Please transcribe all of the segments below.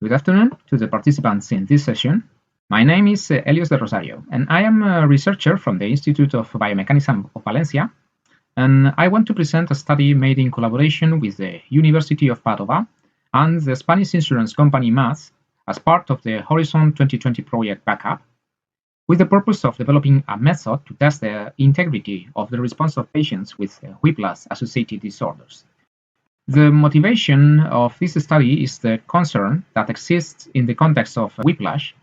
Good afternoon to the participants in this session. My name is Elios de Rosario, and I am a researcher from the Institute of Biomechanics of Valencia, and I want to present a study made in collaboration with the University of Padova and the Spanish insurance company MAZ as part of the Horizon 2020 project backup, with the purpose of developing a method to test the integrity of the response of patients with whiplash-associated disorders. The motivation of this study is the concern that exists in the context of whiplash,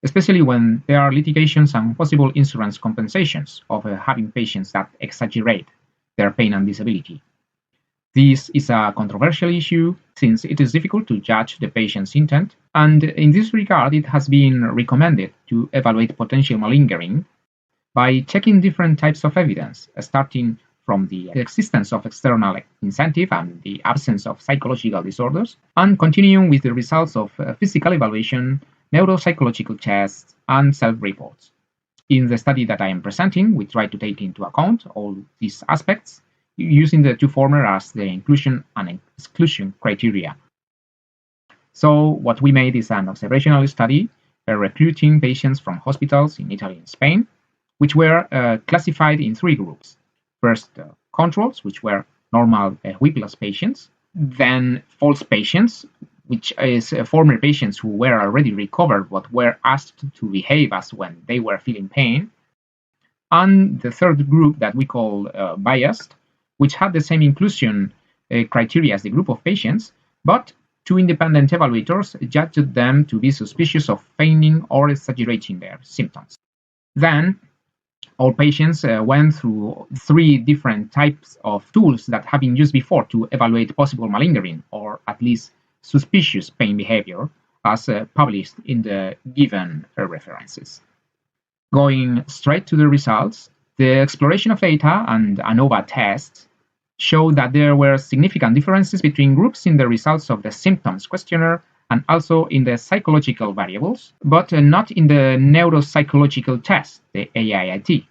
especially when there are litigations and possible insurance compensations of having patients that exaggerate their pain and disability. This is a controversial issue since it is difficult to judge the patient's intent, and in this regard it has been recommended to evaluate potential malingering by checking different types of evidence, starting from the existence of external incentive and the absence of psychological disorders, and continuing with the results of physical evaluation, neuropsychological tests, and self-reports. In the study that I am presenting, we try to take into account all these aspects, using the two former as the inclusion and exclusion criteria. So what we made is an observational study recruiting patients from hospitals in Italy and Spain, which were classified in three groups. First, controls, which were normal whiplash patients, then false patients, which is former patients who were already recovered but were asked to behave as when they were feeling pain, and the third group that we call biased, which had the same inclusion criteria as the group of patients, but two independent evaluators judged them to be suspicious of feigning or exaggerating their symptoms. Then, all patients went through three different types of tools that have been used before to evaluate possible malingering, or at least suspicious pain behavior, as published in the given references. Going straight to the results, the exploration of data and ANOVA tests showed that there were significant differences between groups in the results of the symptoms questionnaire and also in the psychological variables, but not in the neuropsychological test, the AIIT.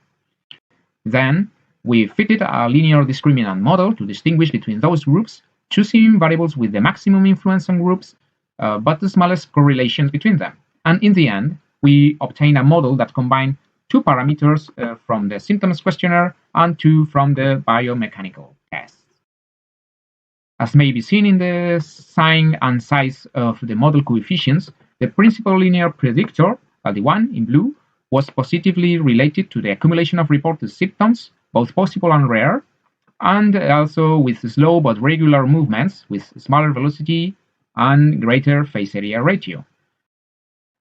Then, we fitted a linear discriminant model to distinguish between those groups, choosing variables with the maximum influence on groups, but the smallest correlations between them. And in the end, we obtained a model that combined two parameters from the symptoms questionnaire and two from the biomechanical tests. As may be seen in the sign and size of the model coefficients, the principal linear predictor, LD1 in blue, was positively related to the accumulation of reported symptoms, both possible and rare, and also with slow but regular movements with smaller velocity and greater face area ratio.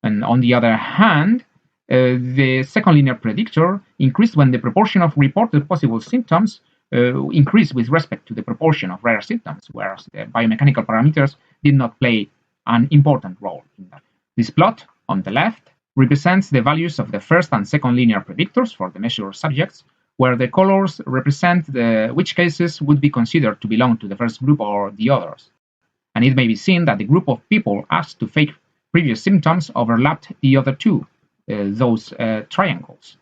And on the other hand, the second linear predictor increased when the proportion of reported possible symptoms increased with respect to the proportion of rare symptoms, whereas the biomechanical parameters did not play an important role in that. This plot on the left represents the values of the first and second linear predictors for the measured subjects, where the colors represent which cases would be considered to belong to the first group or the others. And it may be seen that the group of people asked to fake previous symptoms overlapped the other two, those triangles,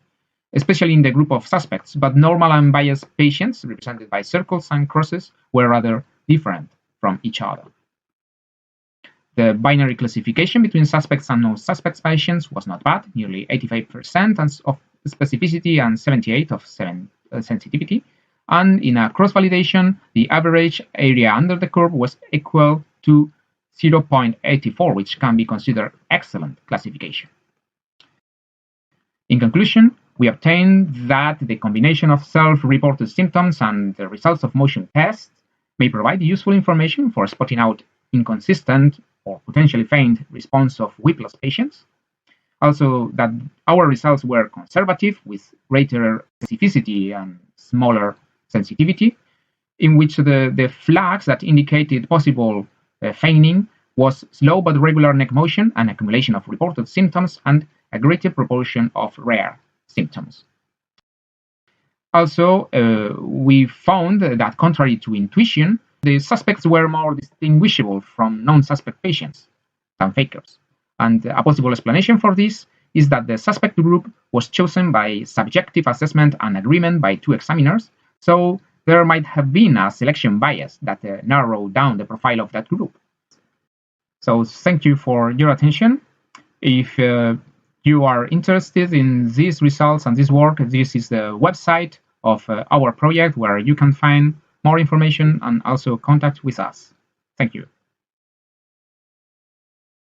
especially in the group of suspects, but normal and biased patients, represented by circles and crosses, were rather different from each other. The binary classification between suspects and non-suspects patients was not bad, nearly 85% of specificity and 78% of sensitivity, and in a cross-validation, the average area under the curve was equal to 0.84, which can be considered excellent classification. In conclusion, we obtained that the combination of self-reported symptoms and the results of motion tests may provide useful information for spotting out inconsistent or potentially feigned response of whiplash patients. Also, that our results were conservative with greater specificity and smaller sensitivity, in which the flags that indicated possible feigning was slow but regular neck motion and accumulation of reported symptoms and a greater proportion of rare symptoms. Also, we found that contrary to intuition, the suspects were more distinguishable from non-suspect patients than fakers. And a possible explanation for this is that the suspect group was chosen by subjective assessment and agreement by two examiners, so there might have been a selection bias that narrowed down the profile of that group. So thank you for your attention. If you are interested in these results and this work, this is the website of our project where you can find more information and also contact with us. Thank you.